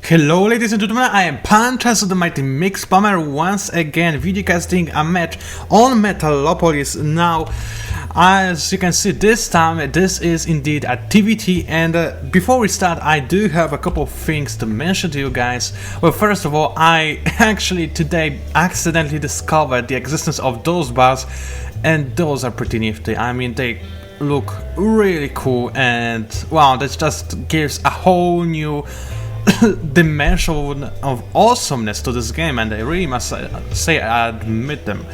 Hello ladies and gentlemen, I am PANCZASU, the mighty mix bomber, once again videocasting a match on Metalopolis. Now, as you can see, this time this is indeed a TVT, and before we start I do have a couple of things to mention to you guys. Well, first of all, I actually today accidentally discovered the existence of those bars, and those are pretty nifty. I mean, they look really cool, and wow, this just gives a whole new dimension of awesomeness to this game, and I really must say I admit them.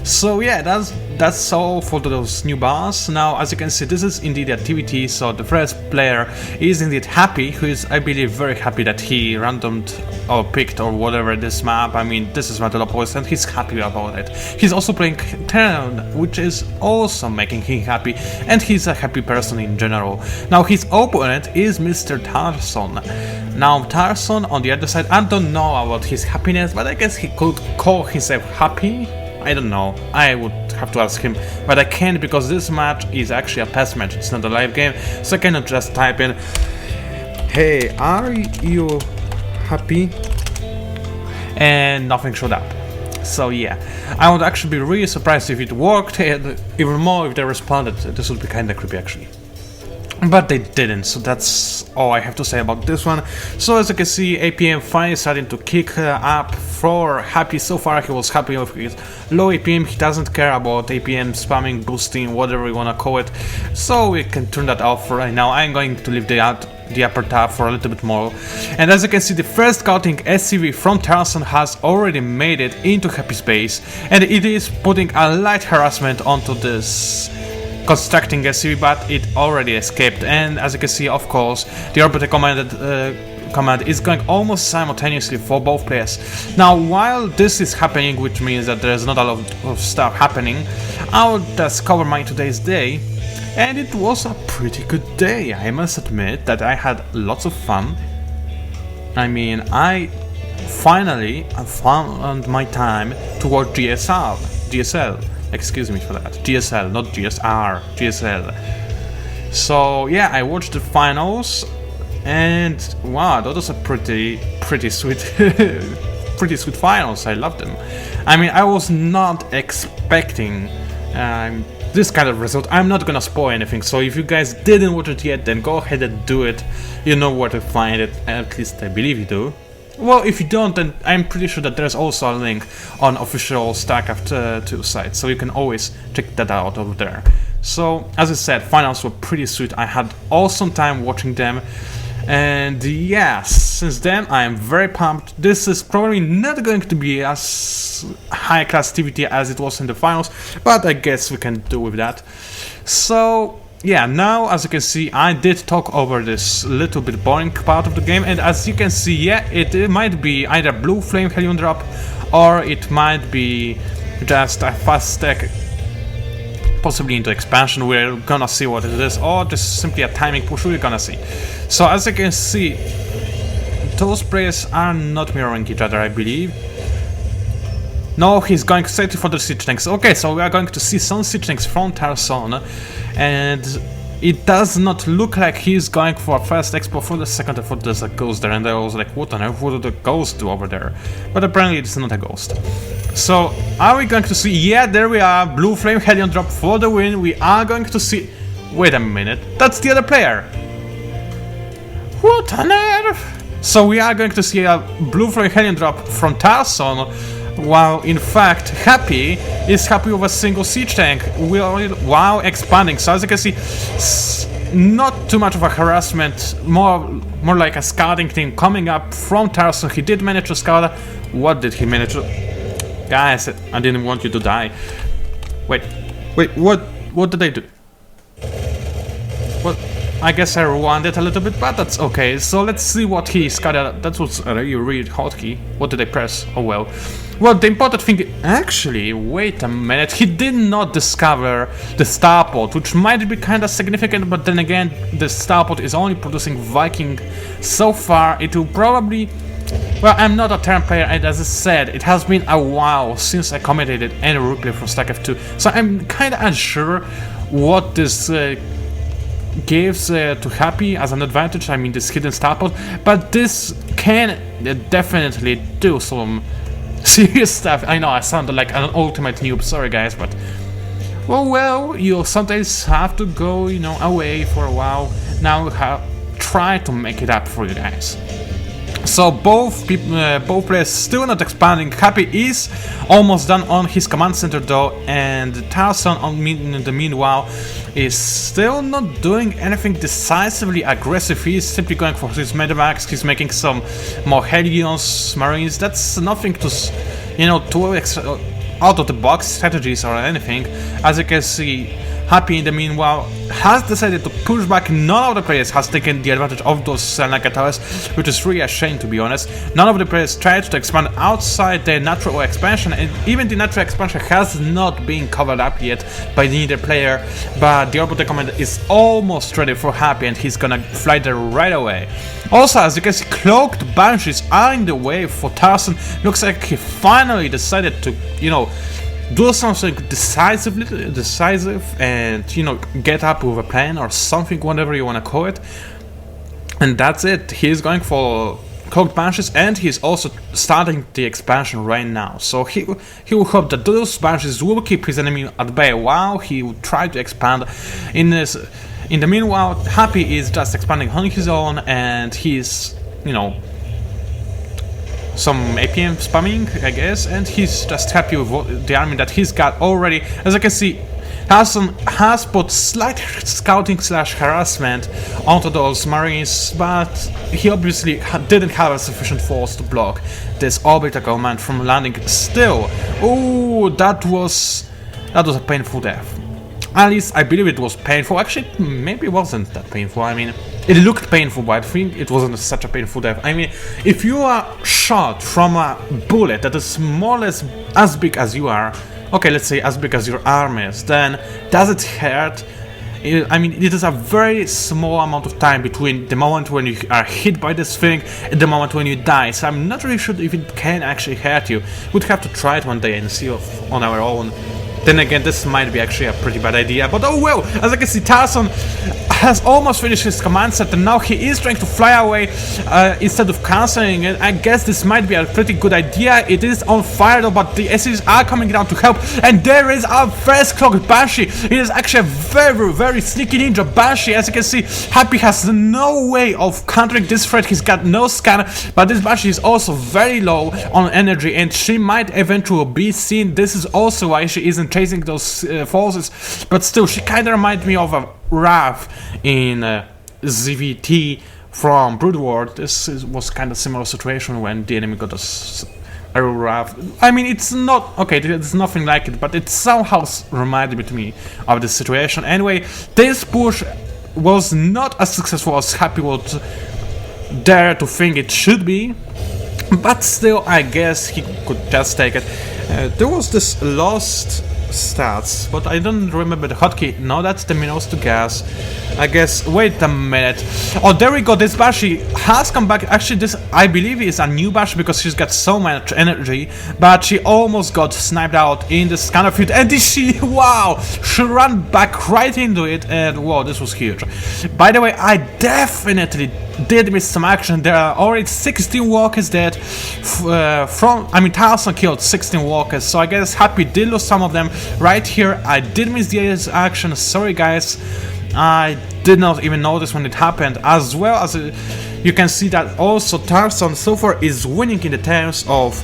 So yeah, that's all for those new bars. Now, as you can see, this is indeed a TVT, so the first player is indeed Happy, who is, I believe, very happy that he randomed or picked or whatever this map. I mean, this is Metalopolis, and he's happy about it. He's also playing Turn, which is also making him happy, and he's a happy person in general. Now, his opponent is Mr. Tarson. Now, Tarson, on the other side, I don't know about his happiness, but I guess he could call himself happy. I don't know, I would have to ask him, but I can't because this match is actually a pass match, it's not a live game, so I cannot just type in, "Hey, are you happy?" and nothing showed up. So yeah, I would actually be really surprised if it worked, and even more if they responded. This would be kinda creepy actually. But they didn't, so that's all I have to say about this one. So as you can see, APM finally starting to kick up for Happy. So far he was happy with his low APM, he doesn't care about APM spamming, boosting, whatever we wanna call it. So we can turn that off right now. I'm going to leave the upper tab for a little bit more. And as you can see, the first scouting SCV from Tarson has already made it into Happy's base, and it is putting a light harassment onto this constructing SCV, but it already escaped. And as you can see, of course, the orbiter command is going almost simultaneously for both players. Now, while this is happening, which means that there's not a lot of stuff happening, I'll just cover my today's day, and it was a pretty good day. I must admit that I had lots of fun. I mean, I finally found my time to watch GSL. Excuse me for that. GSL, not GSR, GSL. So yeah, I watched the finals, and wow, those are pretty sweet, pretty sweet finals. I love them. I mean, I was not expecting this kind of result. I'm not gonna spoil anything, so if you guys didn't watch it yet, then go ahead and do it. You know where to find it, at least I believe you do. Well, if you don't, then I'm pretty sure that there's also a link on official Starcraft 2 site, so you can always check that out over there. So, as I said, finals were pretty sweet. I had awesome time watching them, and yeah, since then I am very pumped. This is probably not going to be as high-class TVT as it was in the finals, but I guess we can do with that. So yeah, now as you can see, I did talk over this little bit boring part of the game, and as you can see, yeah, it might be either blue flame helium drop, or it might be just a fast stack, possibly into expansion. We're gonna see what it is, or just simply a timing push. We're gonna see. So as you can see, those players are not mirroring each other, I believe. No, he's going straight for the siege tanks. Okay, so we are going to see some siege tanks from Tarson, and it does not look like he's going for a first expo. For the second, I thought there's a ghost there, and I was like, what on earth would the ghost do over there? But apparently it's not a ghost. So, are we going to see? Yeah, there we are, blue flame helium drop for the win. We are going to see. Wait a minute, that's the other player. What on earth? So we are going to see a blue flame helium drop from Tarson, while in fact Happy is happy with a single siege tank while expanding. So as you can see, not too much of a harassment, more like a scouting team coming up from Tarson. He did manage to scout. What did he manage to... Guys, I didn't want you to die. Wait, what did I do? What? I guess I rewound it a little bit, but that's okay. So let's see what he scouted. That was a really hotkey. What did I press? Oh well. Well, the important thing... Actually, wait a minute. He did not discover the starport, which might be kinda significant, but then again, the starport is only producing Viking. So far, it will probably... Well, I'm not a Terran player, and as I said, it has been a while since I commentated any replay from Starcraft 2, so I'm kinda unsure what this gives to Happy as an advantage. I mean, this hidden starport, but this can definitely do some serious stuff. I know I sounded like an ultimate noob, sorry guys, but well, you sometimes have to go, you know, away for a while. Now try to make it up for you guys. So both players still not expanding. Happy is almost done on his command center though, and Tarzan in the meanwhile is still not doing anything decisively aggressive. He's simply going for his medevacs. He's making some more Helios Marines. That's nothing to, you know, out of the box strategies or anything. As you can see, Happy in the meanwhile has decided to push back. None of the players has taken the advantage of those Naga towers, which is really a shame to be honest. None of the players tried to expand outside their natural expansion, and even the natural expansion has not been covered up yet by neither player, but the Orbital Commander is almost ready for Happy and he's gonna fly there right away. Also, as you can see, cloaked banshees are in the way for Tarzan. Looks like he finally decided to, you know, do something decisive and, you know, get up with a plan or something, whatever you want to call it. And that's it. He's going for cloaked banshees, and he's also starting the expansion right now. So he will hope that those banshees will keep his enemy at bay while he will try to expand. In the meanwhile, Happy is just expanding on his own, and he's, you know, some APM spamming, I guess, and he's just happy with the army that he's got already. As I can see, Tarzan has put slight scouting / harassment onto those marines, but he obviously didn't have a sufficient force to block this orbital command from landing still. Oh, that was a painful death. At least I believe it was painful. Actually, maybe it wasn't that painful. I mean, it looked painful, but I think it wasn't such a painful death. I mean, if you are shot from a bullet that is more or less as big as you are, okay, let's say as big as your arm is, then does it hurt? I mean, it is a very small amount of time between the moment when you are hit by this thing and the moment when you die, so I'm not really sure if it can actually hurt you. We'd have to try it one day and see on our own. Then again, this might be actually a pretty bad idea, but oh well. As I can see, Tarzan has almost finished his command set, and now he is trying to fly away instead of cancelling it. I guess this might be a pretty good idea. It is on fire though, but the SCVs are coming down to help, and there is our first clocked Banshee. It is actually a very, very sneaky ninja Banshee. As you can see, Happy has no way of countering this threat. He's got no scan, but this Banshee is also very low on energy, and she might eventually be seen. This is also why she isn't chasing those forces, but still, she kind of reminds me of a Wrath in ZVT from Brood War. This was kind of similar situation when the enemy got a Wrath. I mean, it's not okay, it's nothing like it, but it somehow reminded me of the situation. Anyway, this push was not as successful as Happy would dare to think it should be, but still, I guess he could just take it. There was this lost stats, but I don't remember the hotkey. No, that's the minerals to gas, I guess. Wait a minute. Oh, there we go. This Banshee has come back. Actually, this, I believe, is a new Banshee because she's got so much energy, but she almost got sniped out in the scanner field, and she, wow, she ran back right into it, and wow, this was huge. By the way, I definitely did miss some action. There are already 16 walkers dead I mean, Tarzan killed 16 walkers, so I guess Happy did lose some of them right here. I did miss the action, sorry guys. I did not even notice when it happened. As well as you can see that also Tarzan so far is winning in the terms of,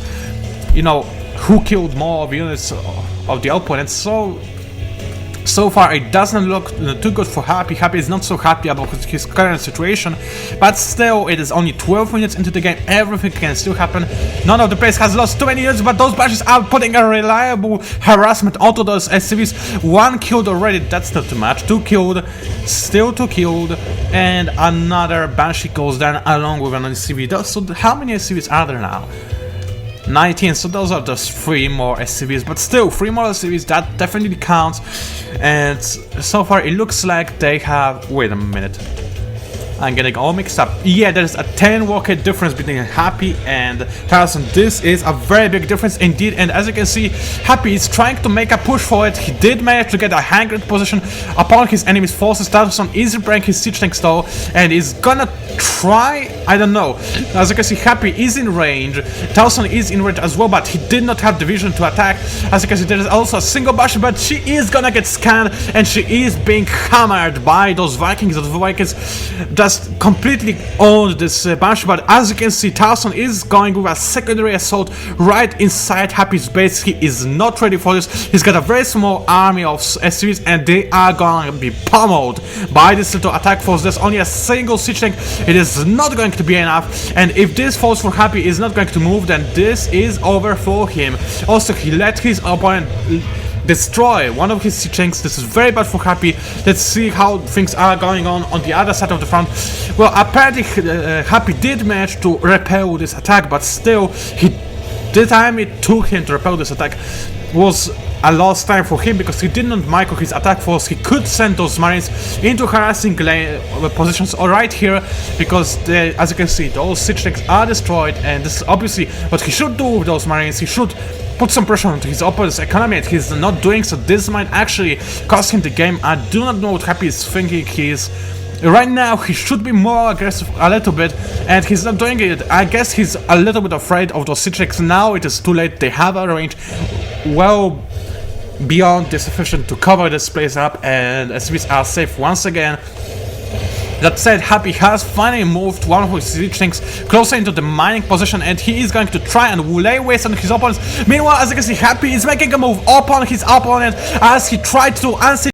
you know, who killed more of units of the opponents. So far it doesn't look too good for Happy. Happy is not so happy about his current situation, but still, it is only 12 minutes into the game. Everything can still happen. None of the players has lost too many units, but those Banshees are putting a reliable harassment onto those SCVs. 1 killed already, that's not too much. 2 killed, still 2 killed, and another Banshee goes down along with an SCV. So how many SCVs are there now? 19, so those are just 3 more SCVs, but still 3 more SCVs, that definitely counts. And so far it looks like they have, wait a minute, I'm getting all mixed up. Yeah, there's a 10 worker difference between Happy and Tarson. This is a very big difference indeed, and as you can see, Happy is trying to make a push for it. He did manage to get a high ground position upon his enemy's forces. Tarson is repairing his siege tanks though, and is gonna try, I don't know. As you can see, Happy is in range, Tarson is in range as well, but he did not have the vision to attack. As you can see, there is also a single bash, but she is gonna get scanned, and she is being hammered by those Vikings. Those Vikings just completely owned this bunch, but as you can see, Tarson is going with a secondary assault right inside Happy's base. He is not ready for this. He's got a very small army of SCVs, and they are going to be pummeled by this little attack force. There's only a single siege tank. It is not going to be enough, and if this falls for Happy is not going to move, then this is over for him. Also, he let his opponent destroy one of his siege tanks. This is very bad for Happy. Let's see how things are going on the other side of the front. Well, apparently Happy did manage to repel this attack, but still, the time it took him to repel this attack was a lost time for him, because he did not micro his attack force. He could send those marines into harassing positions right here, because as you can see, those siege tanks are destroyed, and this is obviously what he should do with those marines. He should put some pressure onto his opponent's economy, and he's not doing so. This might actually cost him the game. I do not know what Happy is thinking. Right now, he should be more aggressive a little bit, and he's not doing it. I guess he's a little bit afraid of those siege tanks. Now it is too late. They have a range well beyond the sufficient to cover this place up, and SCVs are safe once again. That said, Happy has finally moved one of his siege tanks closer into the mining position, and he is going to try and lay waste on his opponents. Meanwhile, as you can see, Happy is making a move upon his opponent as he tried to unseat